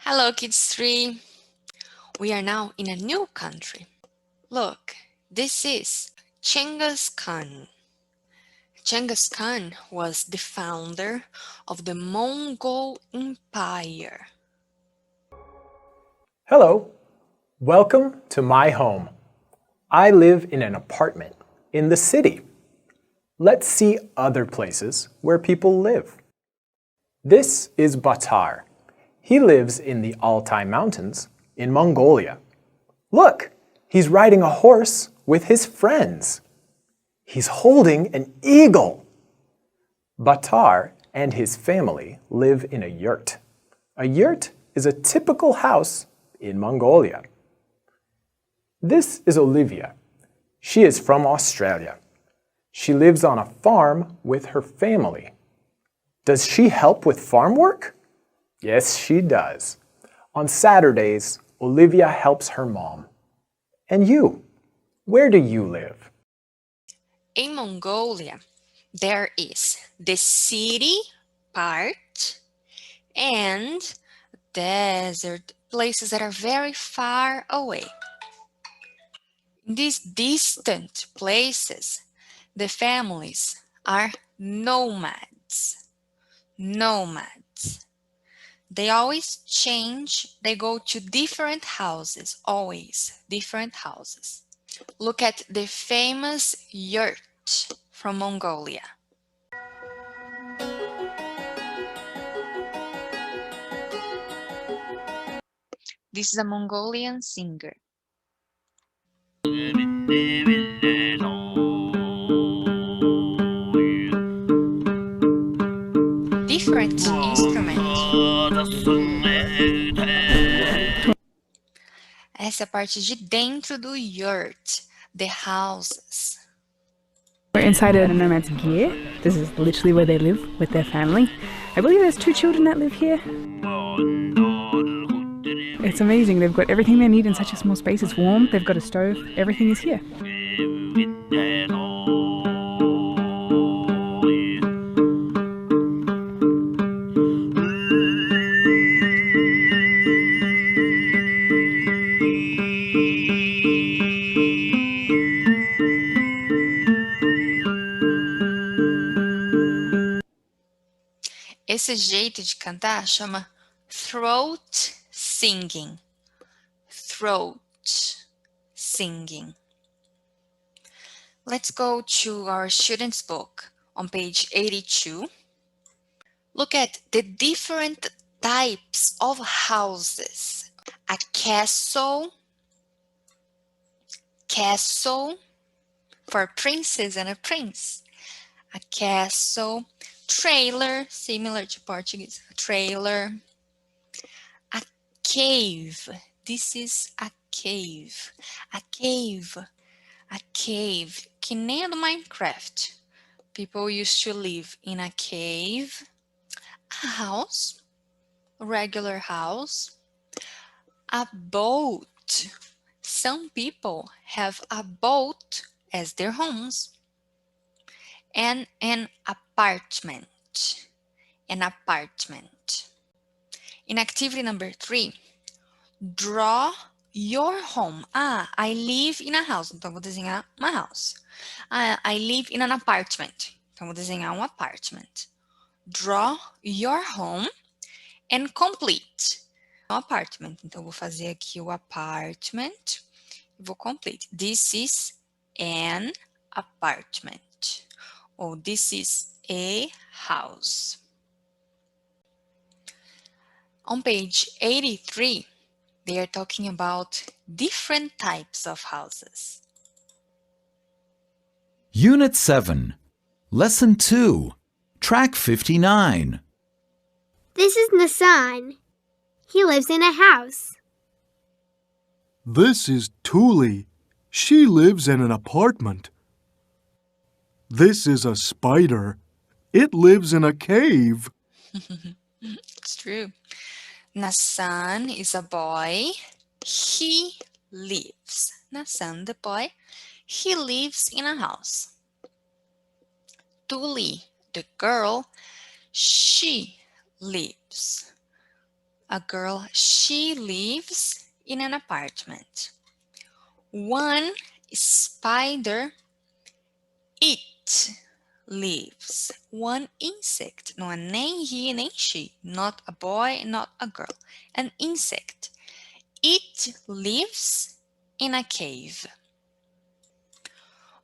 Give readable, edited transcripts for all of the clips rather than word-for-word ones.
Hello, Kids 3. We are now in a new country. Look, this is Genghis Khan. Genghis Khan was the founder of the Mongol Empire. Hello, welcome to my home. I live in an apartment in the city. Let's see other places where people live. This is Batar. He lives in the Altai Mountains in Mongolia. Look, he's riding a horse with his friends. He's holding an eagle. Batar and his family live in a yurt. A yurt is a typical house in Mongolia. This is Olivia. She is from Australia. She lives on a farm with her family. Does she help with farm work? Yes, she does. On Saturdays, Olivia helps her mom. And you? Where do you live? In Mongolia, there is the city part and desert places that are very far away. In these distant places, the families are nomads. Nomads. They always change. They go to different houses, always different houses. Look at the famous yurt from Mongolia. This is a Mongolian singer. Different instrument. Essa é a parte de dentro do yurt, the houses. We're inside a nomad's gear. This is literally where they live with their family. I believe there's 2 children that live here. It's amazing. They've got everything they need in such a small space. It's warm. They've got a stove. Everything is here. Esse jeito de cantar chama throat singing. Throat singing. Let's go to our student's book on page 82. Look at the different types of houses. A castle for a princess and a prince. A castle, trailer, similar to Portuguese, trailer. A cave, this is a cave. A cave, que nem a do Minecraft. People used to live in a cave. A house, a regular house. A boat. Some people have a boat as their homes. And an apartment. An apartment. In activity number 3, draw your home. I live in a house. Então, vou desenhar uma house. I live in an apartment. Então, vou desenhar um apartment. Draw your home and complete. Apartment. Então, vou fazer aqui o apartment. Vou complete. This is an apartment. Or this is a house. On page 83, they are talking about different types of houses. Unit 7, Lesson 2, Track 59. This is Nassan. He lives in a house. This is Tuli. She lives in an apartment. This is a spider. It lives in a cave. It's true. Nassan is a boy. He lives. Nassan, the boy, he lives in a house. Tuli, the girl, she lives. a girl, she lives in an apartment. One spider, it lives. One insect, não é nem he nem she, not a boy, not a girl. An insect. It lives in a cave.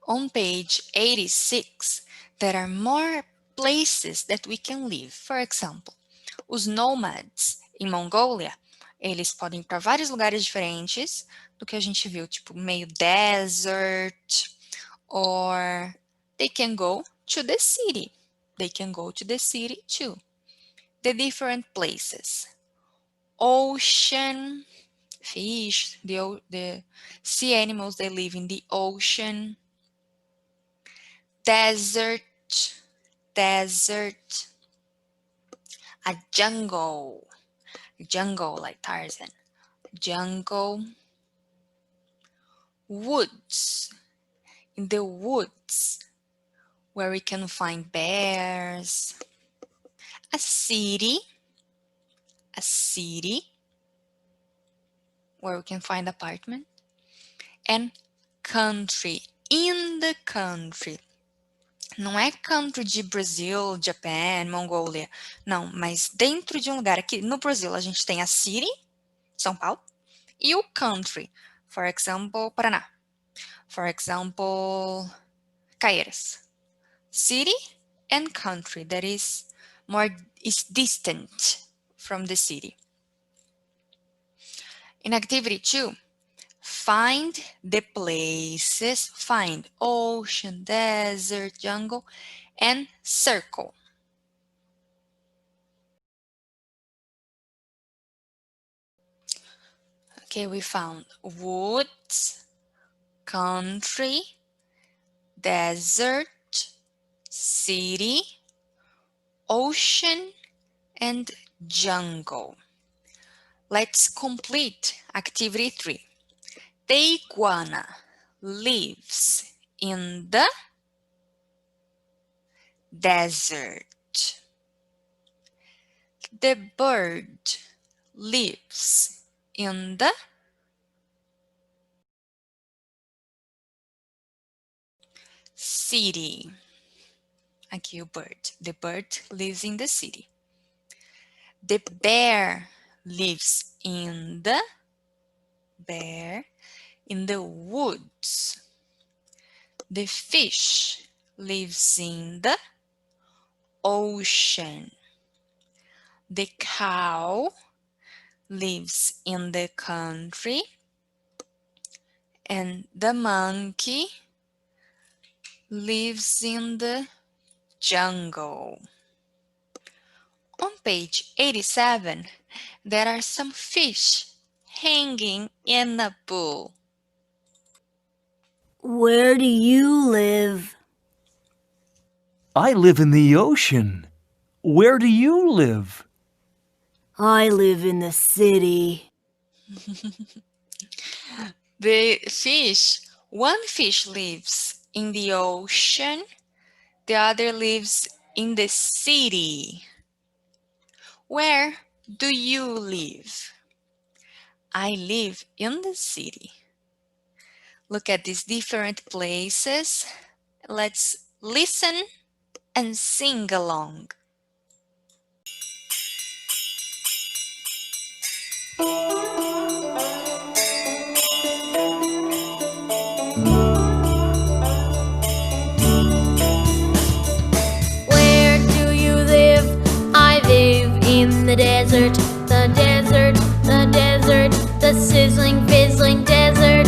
On page 86, there are more places that we can live. For example, os nomads em Mongolia, eles podem ir para vários lugares diferentes do que a gente viu, tipo meio desert, or they can go to the city. They can go to the city too. The different places. Ocean, fish, the sea animals, they live in the ocean. Desert, a jungle like Tarzan, jungle. Woods, in the woods where we can find bears. A city where we can find apartment. And country, in the country. Não é country de Brasil, Japan, Mongolia. Não, mas dentro de um lugar. Aqui no Brasil a gente tem a city, São Paulo, e o country. For example, Paraná. For example, Caieiras. City and country, that is distant from the city. In activity 2, find the places, find ocean, desert, jungle, and circle. Okay, we found woods, country, desert, city, ocean, and jungle. Let's complete activity 3. The iguana lives in the desert. The bird lives in the city. Aqui o bird. The bird lives in the city. The bear lives in the woods. The fish lives in the ocean. The cow lives in the country. And the monkey lives in the jungle. On page 87, there are some fish hanging in a pool. Where do you live? I live in the ocean. Where do you live? I live in the city. One fish lives in the ocean, the other lives in the city. Where do you live? I live in the city. Look at these different places. Let's listen and sing along. Where do you live? I live in the desert, the desert, the desert, the sizzling, fizzling desert.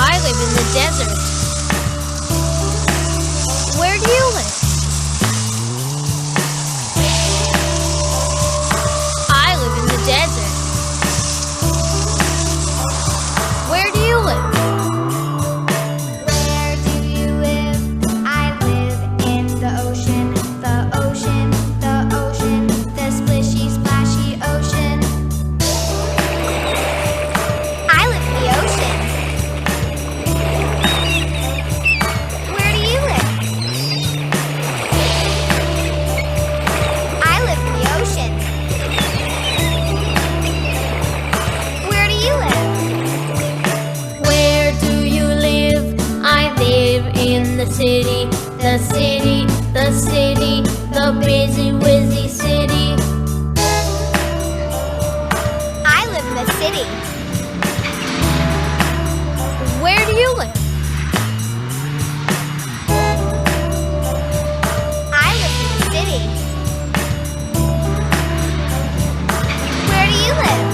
I live in the desert. Where do you live? I live in the desert. Where do you live? Where do you live? I live in the ocean, the ocean, the ocean, the splishy, splashy ocean. I live in the ocean. city, the city, the city, the busy, busy city. I live in the city. Where do you live? I live in the city. Where do you live?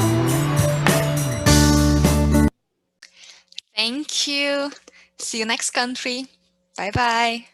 Thank you. See you next country. Bye bye.